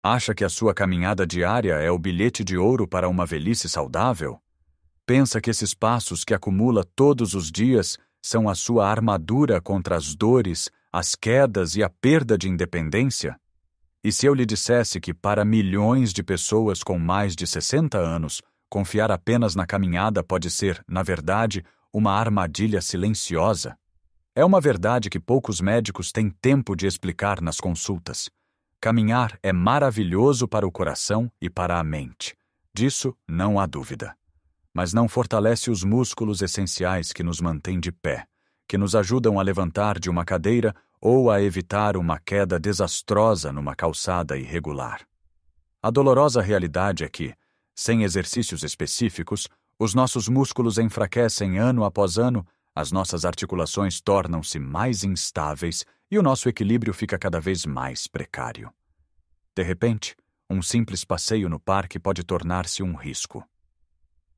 Acha que a sua caminhada diária é o bilhete de ouro para uma velhice saudável? Pensa que esses passos que acumula todos os dias são a sua armadura contra as dores, as quedas e a perda de independência? E se eu lhe dissesse que para milhões de pessoas com mais de 60 anos, confiar apenas na caminhada pode ser, na verdade, uma armadilha silenciosa? É uma verdade que poucos médicos têm tempo de explicar nas consultas. Caminhar é maravilhoso para o coração e para a mente. Disso não há dúvida. Mas não fortalece os músculos essenciais que nos mantêm de pé, que nos ajudam a levantar de uma cadeira ou a evitar uma queda desastrosa numa calçada irregular. A dolorosa realidade é que, sem exercícios específicos, os nossos músculos enfraquecem ano após ano, as nossas articulações tornam-se mais instáveis e o nosso equilíbrio fica cada vez mais precário. De repente, um simples passeio no parque pode tornar-se um risco.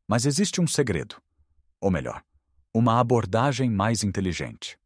Mas existe um segredo, ou melhor, uma abordagem mais inteligente.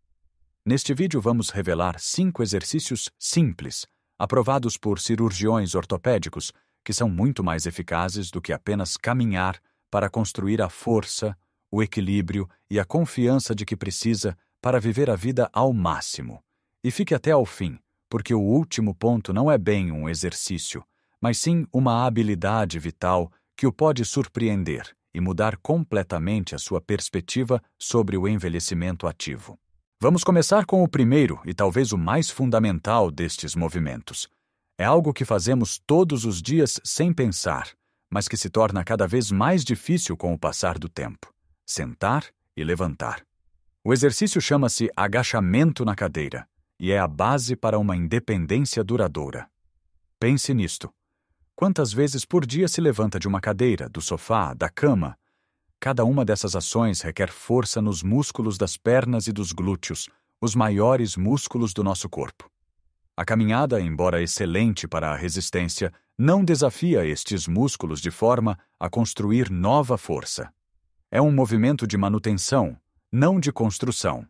Neste vídeo vamos revelar 5 exercícios simples, aprovados por cirurgiões ortopédicos, que são muito mais eficazes do que apenas caminhar para construir a força, o equilíbrio e a confiança de que precisa para viver a vida ao máximo. E fique até ao fim, porque o último ponto não é bem um exercício, mas sim uma habilidade vital que o pode surpreender e mudar completamente a sua perspectiva sobre o envelhecimento ativo. Vamos começar com o primeiro e talvez o mais fundamental destes movimentos. É algo que fazemos todos os dias sem pensar, mas que se torna cada vez mais difícil com o passar do tempo. Sentar e levantar. O exercício chama-se agachamento na cadeira e é a base para uma independência duradoura. Pense nisto. Quantas vezes por dia se levanta de uma cadeira, do sofá, da cama? Cada uma dessas ações requer força nos músculos das pernas e dos glúteos, os maiores músculos do nosso corpo. A caminhada, embora excelente para a resistência, não desafia estes músculos de forma a construir nova força. É um movimento de manutenção, não de construção.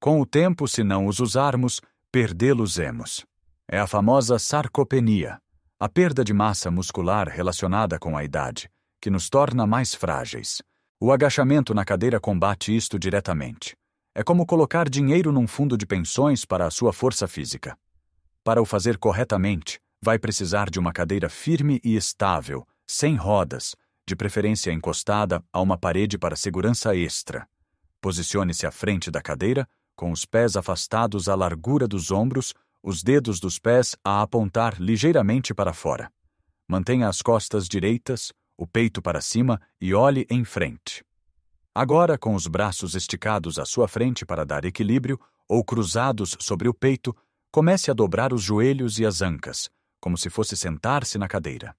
Com o tempo, se não os usarmos, perdê-los-emos. É a famosa sarcopenia, a perda de massa muscular relacionada com a idade, que nos torna mais frágeis. O agachamento na cadeira combate isto diretamente. É como colocar dinheiro num fundo de pensões para a sua força física. Para o fazer corretamente, vai precisar de uma cadeira firme e estável, sem rodas, de preferência encostada a uma parede para segurança extra. Posicione-se à frente da cadeira, com os pés afastados à largura dos ombros, os dedos dos pés a apontar ligeiramente para fora. Mantenha as costas direitas, o peito para cima e olhe em frente. Agora, com os braços esticados à sua frente para dar equilíbrio, ou cruzados sobre o peito, comece a dobrar os joelhos e as ancas, como se fosse sentar-se na cadeira.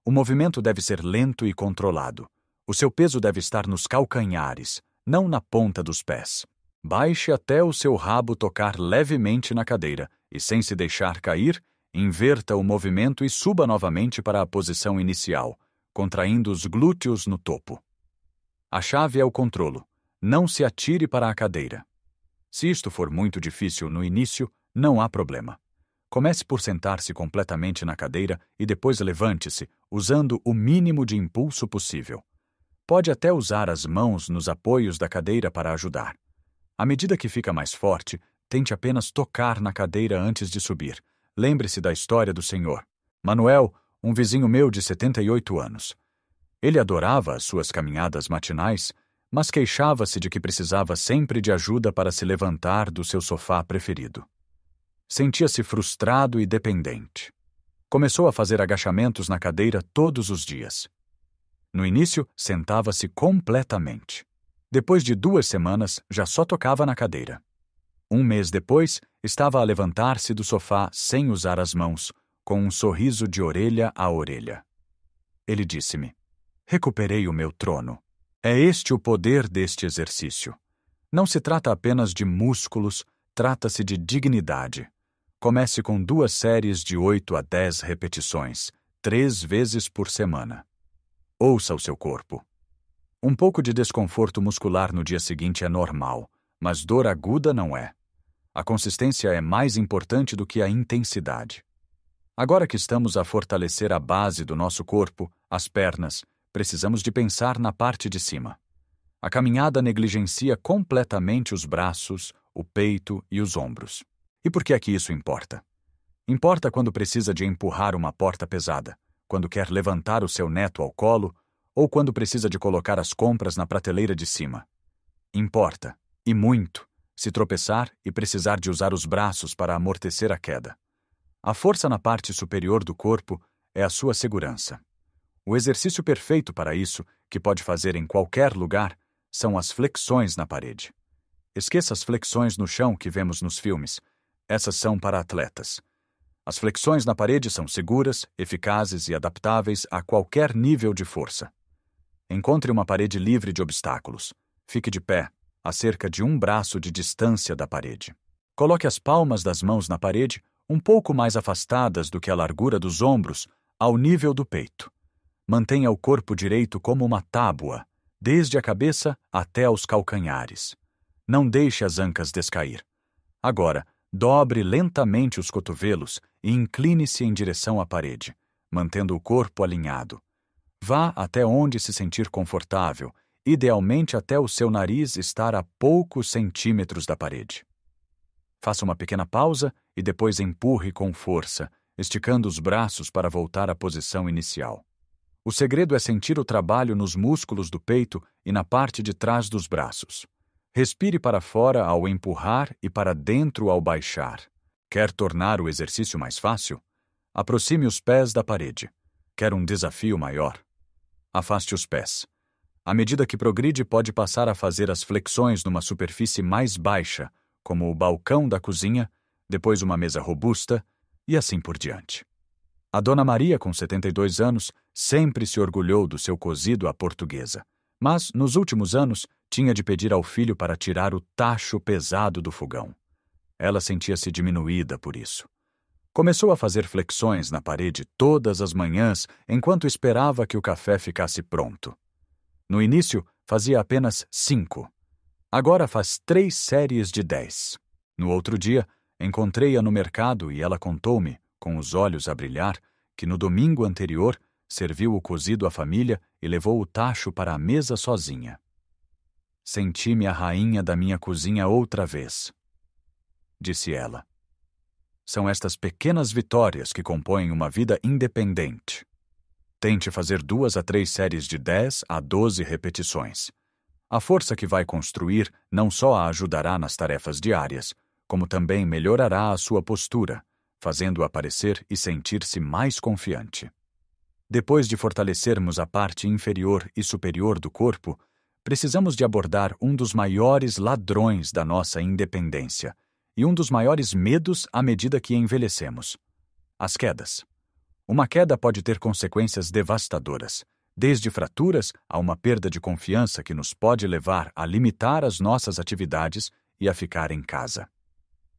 O movimento deve ser lento e controlado. O seu peso deve estar nos calcanhares, não na ponta dos pés. Baixe até o seu rabo tocar levemente na cadeira e, sem se deixar cair, inverta o movimento e suba novamente para a posição inicial, contraindo os glúteos no topo. A chave é o controlo. Não se atire para a cadeira. Se isto for muito difícil no início, não há problema. Comece por sentar-se completamente na cadeira e depois levante-se, usando o mínimo de impulso possível. Pode até usar as mãos nos apoios da cadeira para ajudar. À medida que fica mais forte, tente apenas tocar na cadeira antes de subir. Lembre-se da história do Senhor. Manuel, um vizinho meu de 78 anos. Ele adorava as suas caminhadas matinais, mas queixava-se de que precisava sempre de ajuda para se levantar do seu sofá preferido. Sentia-se frustrado e dependente. Começou a fazer agachamentos na cadeira todos os dias. No início, sentava-se completamente. Depois de 2 semanas, já só tocava na cadeira. 1 mês depois, estava a levantar-se do sofá sem usar as mãos, com um sorriso de orelha a orelha. Ele disse-me: "Recuperei o meu trono." É este o poder deste exercício. Não se trata apenas de músculos, trata-se de dignidade. Comece com 2 séries de 8 a 10 repetições, 3 vezes por semana. Ouça o seu corpo. Um pouco de desconforto muscular no dia seguinte é normal, mas dor aguda não é. A consistência é mais importante do que a intensidade. Agora que estamos a fortalecer a base do nosso corpo, as pernas, precisamos de pensar na parte de cima. A caminhada negligencia completamente os braços, o peito e os ombros. E por que é que isso importa? Importa quando precisa de empurrar uma porta pesada, quando quer levantar o seu neto ao colo ou quando precisa de colocar as compras na prateleira de cima. Importa, e muito, se tropeçar e precisar de usar os braços para amortecer a queda. A força na parte superior do corpo é a sua segurança. O exercício perfeito para isso, que pode fazer em qualquer lugar, são as flexões na parede. Esqueça as flexões no chão que vemos nos filmes. Essas são para atletas. As flexões na parede são seguras, eficazes e adaptáveis a qualquer nível de força. Encontre uma parede livre de obstáculos. Fique de pé, a cerca de um braço de distância da parede. Coloque as palmas das mãos na parede, um pouco mais afastadas do que a largura dos ombros, ao nível do peito. Mantenha o corpo direito como uma tábua, desde a cabeça até aos calcanhares. Não deixe as ancas descair. Agora, dobre lentamente os cotovelos e incline-se em direção à parede, mantendo o corpo alinhado. Vá até onde se sentir confortável, idealmente até o seu nariz estar a poucos centímetros da parede. Faça uma pequena pausa e depois empurre com força, esticando os braços para voltar à posição inicial. O segredo é sentir o trabalho nos músculos do peito e na parte de trás dos braços. Respire para fora ao empurrar e para dentro ao baixar. Quer tornar o exercício mais fácil? Aproxime os pés da parede. Quer um desafio maior? Afaste os pés. À medida que progride, pode passar a fazer as flexões numa superfície mais baixa, como o balcão da cozinha, depois uma mesa robusta e assim por diante. A Dona Maria, com 72 anos, sempre se orgulhou do seu cozido à portuguesa, mas, nos últimos anos, tinha de pedir ao filho para tirar o tacho pesado do fogão. Ela sentia-se diminuída por isso. Começou a fazer flexões na parede todas as manhãs enquanto esperava que o café ficasse pronto. No início, fazia apenas 5. Agora faz 3 séries de 10. No outro dia, encontrei-a no mercado e ela contou-me, com os olhos a brilhar, que no domingo anterior serviu o cozido à família e levou o tacho para a mesa sozinha. Senti-me a rainha da minha cozinha outra vez, disse ela. São estas pequenas vitórias que compõem uma vida independente. Tente fazer 2 a 3 séries de 10 a 12 repetições. A força que vai construir não só a ajudará nas tarefas diárias, como também melhorará a sua postura, fazendo-a parecer e sentir-se mais confiante. Depois de fortalecermos a parte inferior e superior do corpo, precisamos de abordar um dos maiores ladrões da nossa independência e um dos maiores medos à medida que envelhecemos: as quedas. Uma queda pode ter consequências devastadoras, desde fraturas a uma perda de confiança que nos pode levar a limitar as nossas atividades e a ficar em casa.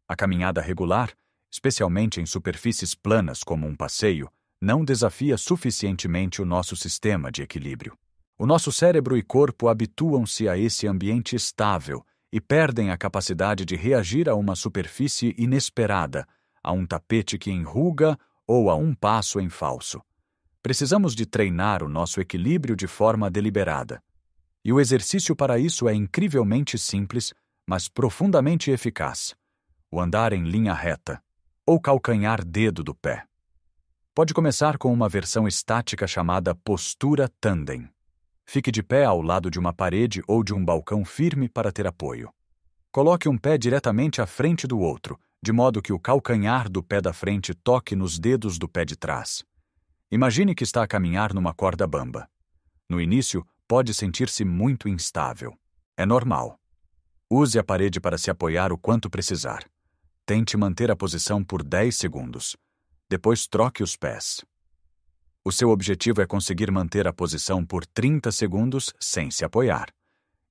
A caminhada regular, especialmente em superfícies planas como um passeio, não desafia suficientemente o nosso sistema de equilíbrio. O nosso cérebro e corpo habituam-se a esse ambiente estável e perdem a capacidade de reagir a uma superfície inesperada, a um tapete que enruga ou a um passo em falso. Precisamos de treinar o nosso equilíbrio de forma deliberada. E o exercício para isso é incrivelmente simples, mas profundamente eficaz: o andar em linha reta, ou calcanhar-dedo do pé. Pode começar com uma versão estática chamada postura tandem. Fique de pé ao lado de uma parede ou de um balcão firme para ter apoio. Coloque um pé diretamente à frente do outro, de modo que o calcanhar do pé da frente toque nos dedos do pé de trás. Imagine que está a caminhar numa corda bamba. No início, pode sentir-se muito instável. É normal. Use a parede para se apoiar o quanto precisar. Tente manter a posição por 10 segundos. Depois troque os pés. O seu objetivo é conseguir manter a posição por 30 segundos sem se apoiar.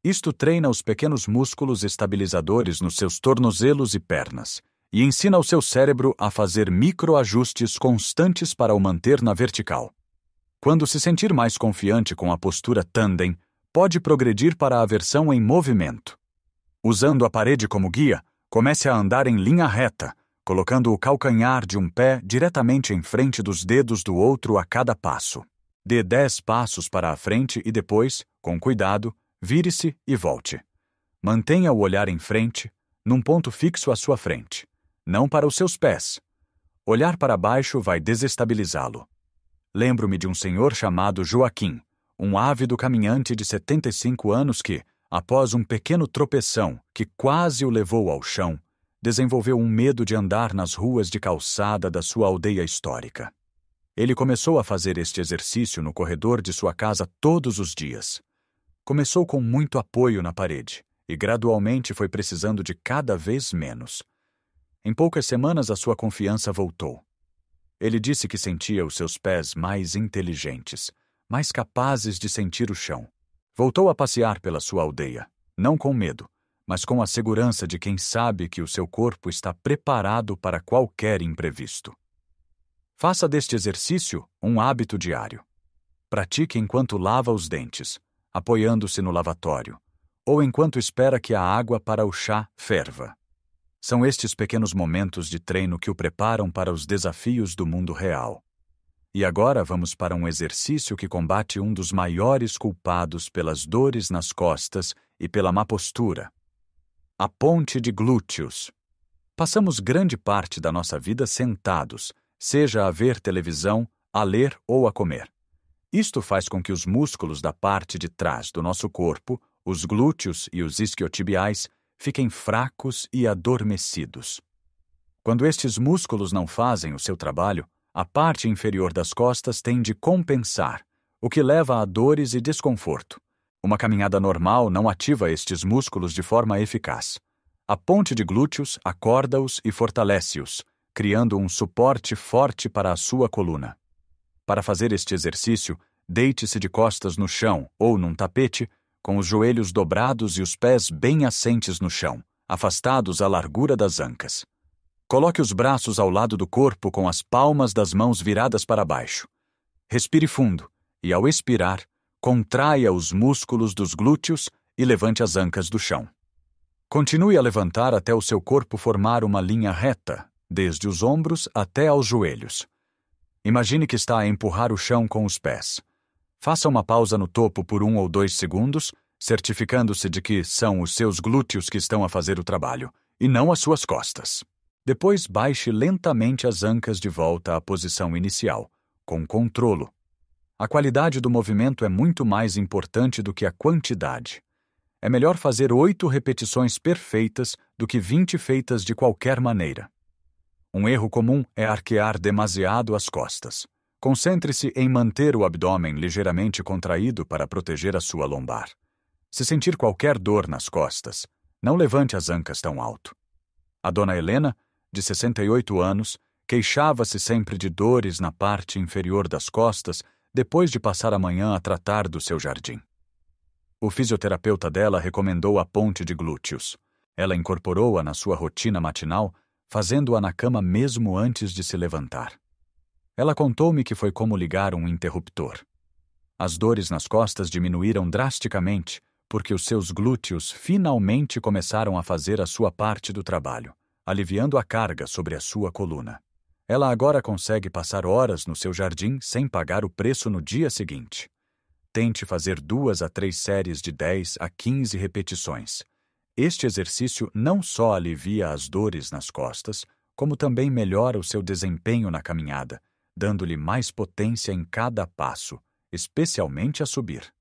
Isto treina os pequenos músculos estabilizadores nos seus tornozelos e pernas e ensina ao seu cérebro a fazer microajustes constantes para o manter na vertical. Quando se sentir mais confiante com a postura tandem, pode progredir para a versão em movimento. Usando a parede como guia, comece a andar em linha reta, colocando o calcanhar de um pé diretamente em frente dos dedos do outro a cada passo. Dê 10 passos para a frente e depois, com cuidado, vire-se e volte. Mantenha o olhar em frente, num ponto fixo à sua frente, não para os seus pés. Olhar para baixo vai desestabilizá-lo. Lembro-me de um senhor chamado Joaquim, um ávido caminhante de 75 anos que, após um pequeno tropeção que quase o levou ao chão, desenvolveu um medo de andar nas ruas de calçada da sua aldeia histórica. Ele começou a fazer este exercício no corredor de sua casa todos os dias. Começou com muito apoio na parede e gradualmente foi precisando de cada vez menos. Em poucas semanas a sua confiança voltou. Ele disse que sentia os seus pés mais inteligentes, mais capazes de sentir o chão. Voltou a passear pela sua aldeia, não com medo, mas com a segurança de quem sabe que o seu corpo está preparado para qualquer imprevisto. Faça deste exercício um hábito diário. Pratique enquanto lava os dentes, apoiando-se no lavatório, ou enquanto espera que a água para o chá ferva. São estes pequenos momentos de treino que o preparam para os desafios do mundo real. E agora vamos para um exercício que combate um dos maiores culpados pelas dores nas costas e pela má postura: a ponte de glúteos. Passamos grande parte da nossa vida sentados, seja a ver televisão, a ler ou a comer. Isto faz com que os músculos da parte de trás do nosso corpo, os glúteos e os isquiotibiais, fiquem fracos e adormecidos. Quando estes músculos não fazem o seu trabalho, a parte inferior das costas tem de compensar, o que leva a dores e desconforto. Uma caminhada normal não ativa estes músculos de forma eficaz. A ponte de glúteos acorda-os e fortalece-os, criando um suporte forte para a sua coluna. Para fazer este exercício, deite-se de costas no chão ou num tapete, com os joelhos dobrados e os pés bem assentes no chão, afastados à largura das ancas. Coloque os braços ao lado do corpo com as palmas das mãos viradas para baixo. Respire fundo e, ao expirar, contraia os músculos dos glúteos e levante as ancas do chão. Continue a levantar até o seu corpo formar uma linha reta, desde os ombros até aos joelhos. Imagine que está a empurrar o chão com os pés. Faça uma pausa no topo por 1 ou 2 segundos, certificando-se de que são os seus glúteos que estão a fazer o trabalho, e não as suas costas. Depois baixe lentamente as ancas de volta à posição inicial, com controlo. A qualidade do movimento é muito mais importante do que a quantidade. É melhor fazer 8 repetições perfeitas do que 20 feitas de qualquer maneira. Um erro comum é arquear demasiado as costas. Concentre-se em manter o abdômen ligeiramente contraído para proteger a sua lombar. Se sentir qualquer dor nas costas, não levante as ancas tão alto. A dona Helena, de 68 anos, queixava-se sempre de dores na parte inferior das costas depois de passar a manhã a tratar do seu jardim. O fisioterapeuta dela recomendou a ponte de glúteos. Ela incorporou-a na sua rotina matinal, fazendo-a na cama mesmo antes de se levantar. Ela contou-me que foi como ligar um interruptor. As dores nas costas diminuíram drasticamente porque os seus glúteos finalmente começaram a fazer a sua parte do trabalho, aliviando a carga sobre a sua coluna. Ela agora consegue passar horas no seu jardim sem pagar o preço no dia seguinte. Tente fazer 2 a 3 séries de 10 a 15 repetições. Este exercício não só alivia as dores nas costas, como também melhora o seu desempenho na caminhada, dando-lhe mais potência em cada passo, especialmente a subir.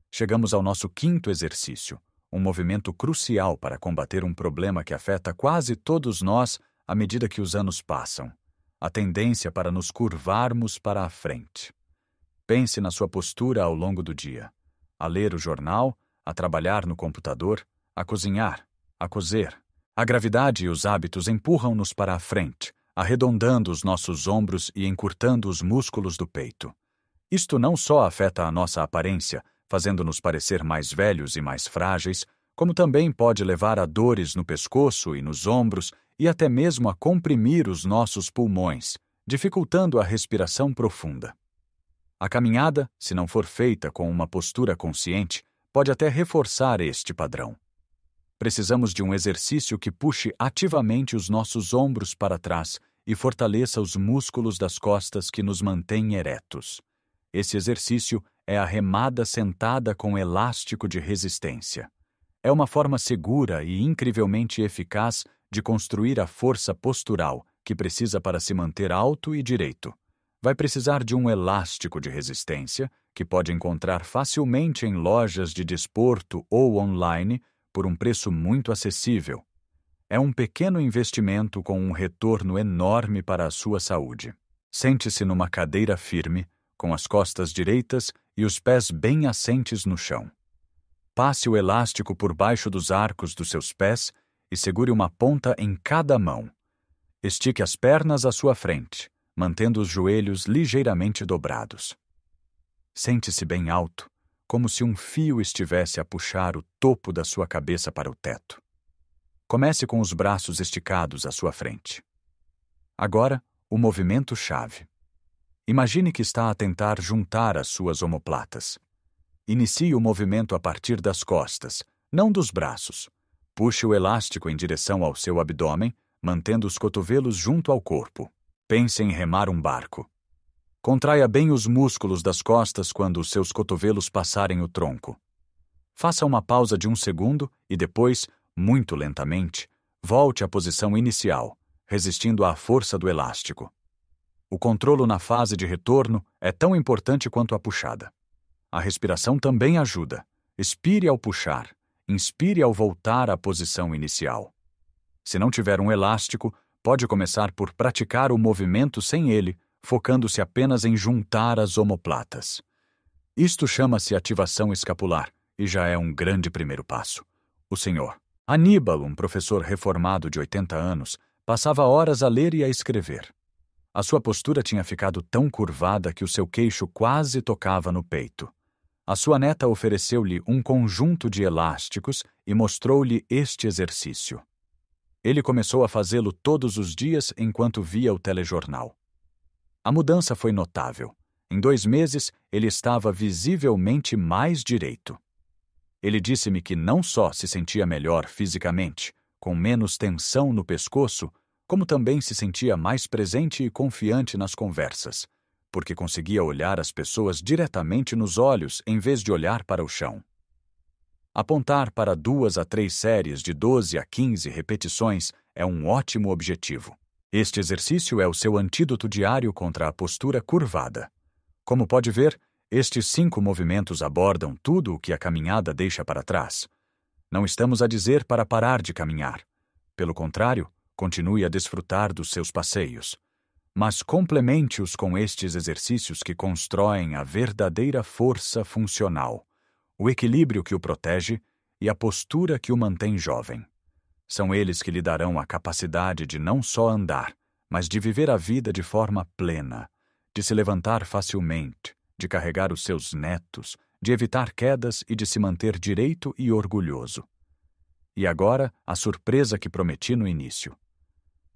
Chegamos ao nosso 5º exercício, um movimento crucial para combater um problema que afeta quase todos nós à medida que os anos passam: a tendência para nos curvarmos para a frente. Pense na sua postura ao longo do dia: a ler o jornal, a trabalhar no computador, a cozinhar, a cozer. A gravidade e os hábitos empurram-nos para a frente, arredondando os nossos ombros e encurtando os músculos do peito. Isto não só afeta a nossa aparência, fazendo-nos parecer mais velhos e mais frágeis, como também pode levar a dores no pescoço e nos ombros e até mesmo a comprimir os nossos pulmões, dificultando a respiração profunda. A caminhada, se não for feita com uma postura consciente, pode até reforçar este padrão. precisamos de um exercício que puxe ativamente os nossos ombros para trás e fortaleça os músculos das costas que nos mantêm eretos. Esse exercício é a remada sentada com elástico de resistência. É uma forma segura e incrivelmente eficaz de construir a força postural que precisa para se manter alto e direito. Vai precisar de um elástico de resistência, que pode encontrar facilmente em lojas de desporto ou online por um preço muito acessível. É um pequeno investimento com um retorno enorme para a sua saúde. Sente-se numa cadeira firme, com as costas direitas e os pés bem assentes no chão. Passe o elástico por baixo dos arcos dos seus pés e segure uma ponta em cada mão. Estique as pernas à sua frente, mantendo os joelhos ligeiramente dobrados. Sente-se bem alto, como se um fio estivesse a puxar o topo da sua cabeça para o teto. Comece com os braços esticados à sua frente. Agora, o movimento-chave. Imagine que está a tentar juntar as suas omoplatas. Inicie o movimento a partir das costas, não dos braços. Puxe o elástico em direção ao seu abdômen, mantendo os cotovelos junto ao corpo. Pense em remar um barco. Contraia bem os músculos das costas quando os seus cotovelos passarem o tronco. Faça uma pausa de 1 segundo e depois, muito lentamente, volte à posição inicial, resistindo à força do elástico. O controlo na fase de retorno é tão importante quanto a puxada. A respiração também ajuda. Expire ao puxar, inspire ao voltar à posição inicial. Se não tiver um elástico, pode começar por praticar o movimento sem ele, focando-se apenas em juntar as omoplatas. Isto chama-se ativação escapular e já é um grande primeiro passo. O Sr. Aníbal, um professor reformado de 80 anos, passava horas a ler e a escrever. A sua postura tinha ficado tão curvada que o seu queixo quase tocava no peito. A sua neta ofereceu-lhe um conjunto de elásticos e mostrou-lhe este exercício. Ele começou a fazê-lo todos os dias enquanto via o telejornal. A mudança foi notável. Em 2 meses, ele estava visivelmente mais direito. Ele disse-me que não só se sentia melhor fisicamente, com menos tensão no pescoço, como também se sentia mais presente e confiante nas conversas, porque conseguia olhar as pessoas diretamente nos olhos em vez de olhar para o chão. Apontar para 2 a 3 séries de 12 a 15 repetições é um ótimo objetivo. Este exercício é o seu antídoto diário contra a postura curvada. Como pode ver, estes 5 movimentos abordam tudo o que a caminhada deixa para trás. Não estamos a dizer para parar de caminhar. Pelo contrário, continue a desfrutar dos seus passeios. Mas complemente-os com estes exercícios que constroem a verdadeira força funcional, o equilíbrio que o protege e a postura que o mantém jovem. São eles que lhe darão a capacidade de não só andar, mas de viver a vida de forma plena, de se levantar facilmente, de carregar os seus netos, de evitar quedas e de se manter direito e orgulhoso. E agora, a surpresa que prometi no início.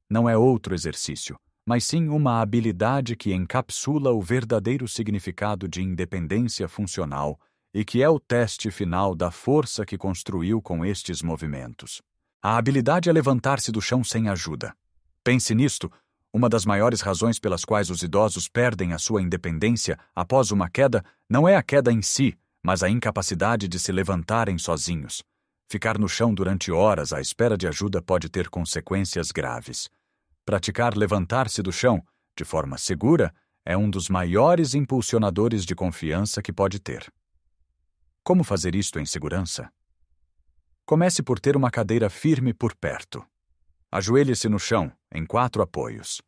Não é outro exercício, mas sim uma habilidade que encapsula o verdadeiro significado de independência funcional e que é o teste final da força que construiu com estes movimentos. A habilidade é levantar-se do chão sem ajuda. Pense nisto, uma das maiores razões pelas quais os idosos perdem a sua independência após uma queda não é a queda em si, mas a incapacidade de se levantarem sozinhos. Ficar no chão durante horas à espera de ajuda pode ter consequências graves. Praticar levantar-se do chão, de forma segura, é um dos maiores impulsionadores de confiança que pode ter. Como fazer isto em segurança? Comece por ter uma cadeira firme por perto. Ajoelhe-se no chão, em 4 apoios.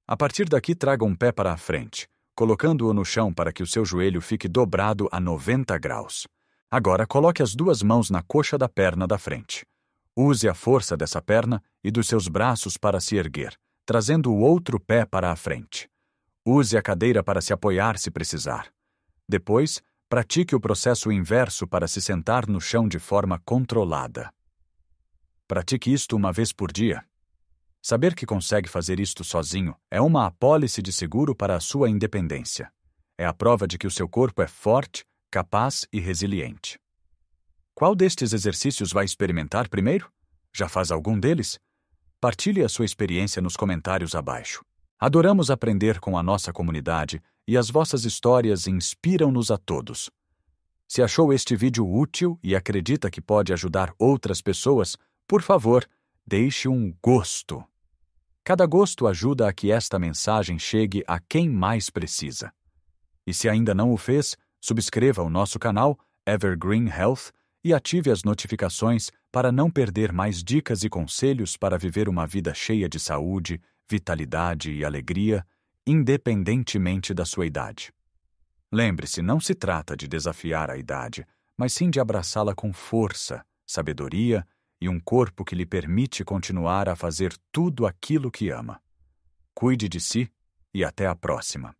A partir daqui, traga um pé para a frente, colocando-o no chão para que o seu joelho fique dobrado a 90 graus. Agora, coloque as 2 mãos na coxa da perna da frente. Use a força dessa perna e dos seus braços para se erguer, trazendo o outro pé para a frente. Use a cadeira para se apoiar se precisar. Depois, pratique o processo inverso para se sentar no chão de forma controlada. Pratique isto 1 vez por dia. Saber que consegue fazer isto sozinho é uma apólice de seguro para a sua independência. É a prova de que o seu corpo é forte, capaz e resiliente. Qual destes exercícios vai experimentar primeiro? Já faz algum deles? Partilhe a sua experiência nos comentários abaixo. Adoramos aprender com a nossa comunidade e as vossas histórias inspiram-nos a todos. Se achou este vídeo útil e acredita que pode ajudar outras pessoas, por favor, deixe um gosto. Cada gosto ajuda a que esta mensagem chegue a quem mais precisa. E se ainda não o fez, subscreva o nosso canal Evergreen Health e ative as notificações para não perder mais dicas e conselhos para viver uma vida cheia de saúde, vitalidade e alegria, independentemente da sua idade. Lembre-se, não se trata de desafiar a idade, mas sim de abraçá-la com força, sabedoria e um corpo que lhe permite continuar a fazer tudo aquilo que ama. Cuide de si e até a próxima.